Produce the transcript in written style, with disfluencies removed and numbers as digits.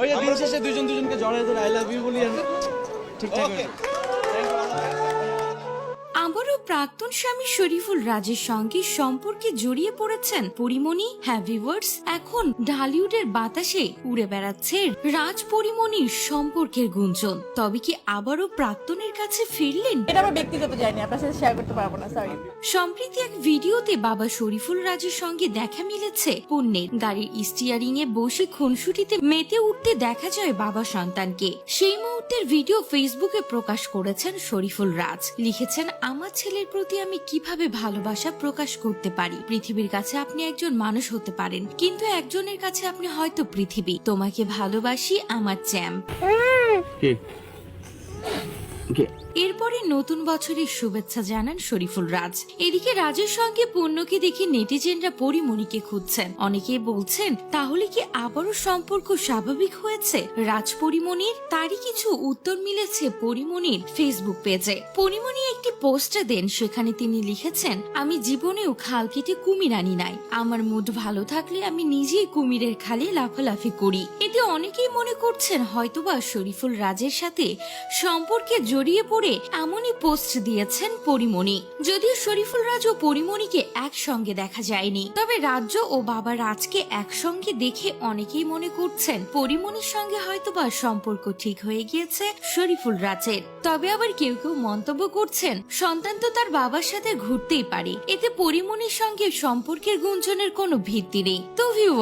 ওই যে দিন শেষে দুজন দুজনকে জড়ায় ধরে আই লাভ ইউ বলি আর ঠিকঠাক হয়ে যায়। আবারও প্রাক্তন স্বামী শরীফুল রাজের সঙ্গে সম্পর্কে জড়িয়ে পড়েছেন পরিমণি। হ্যাঁ ভিউয়ার্স, এখন ঢালিউডের বাতাসে উড়ে বেড়াচ্ছে রাজ পরিমণির সম্পর্কের গুঞ্জন। তবে কি আবারও প্রাক্তনের কাছে ফিরলেন? এটা আমার ব্যক্তিগত জানি, আপনার সাথে শেয়ার করতে পারবো না, সরি। সম্প্রতি এক ভিডিওতে বাবা শরীফুল রাজের সঙ্গে দেখা মিলেছে পণ্যের। গাড়ির স্টিয়ারিং এ বসে খুনসুটিতে মেতে উঠতে দেখা যায় বাবা সন্তানকে। সেই মুহূর্তের ভিডিও ফেসবুকে প্রকাশ করেছেন শরীফুল রাজ। লিখেছেন, আমার ছেলের প্রতি আমি কিভাবে ভালোবাসা প্রকাশ করতে পারি। পৃথিবীর কাছে আপনি একজন মানুষ হতে পারেন, কিন্তু একজনের কাছে আপনি হয়তো পৃথিবী। তোমাকে ভালোবাসি আমার চ্যাম্প। এরপরে নতুন বছরের শুভেচ্ছা জানান শরীফুল রাজ। এদিকে রাজের সঙ্গে পূর্ণকে দেখে নেটিজেনরা পরিমণিকে খুঁজছেন। অনেকে বলছেন, তাহলে কি আবারও সম্পর্ক স্বাভাবিক হয়েছে রাজ পরিমণির? তারই কিছু উত্তর মিলেছে পরিমণির ফেসবুক পেজে। পরিমণি একটি পোস্টে দেন, সেখানে তিনি লিখেছেন, আমি জীবনেও খাল কেটে কুমির আনি নাই। আমার মুড ভালো থাকলে আমি নিজেই কুমিরের খালে লাফালাফি করি। এতে অনেকেই মনে করছেন হয়তোবা শরীফুল রাজের সাথে সম্পর্কে জড়িয়ে পড়ে এমনই পোস্ট দিয়েছেন পরিমণি। যদিও শরীফুল রাজ ও পরিমণিকে একসঙ্গে দেখা যায়নি, তবে রাজ্য ও বাবা রাজকে একসঙ্গে দেখে অনেকেই মনে করছেন পরিমণির সঙ্গে হয়তোবা সম্পর্ক ঠিক হয়ে গিয়েছে শরীফুল রাজের। তবে আবার কেউ কেউ মন্তব্য করছেন, সন্তান তো তার বাবার সাথে ঘুরতেই পারে, এতে পরিমণির সঙ্গে সম্পর্কের গুঞ্জনের কোনো ভিত্তি নেই। তো ভিউয়ার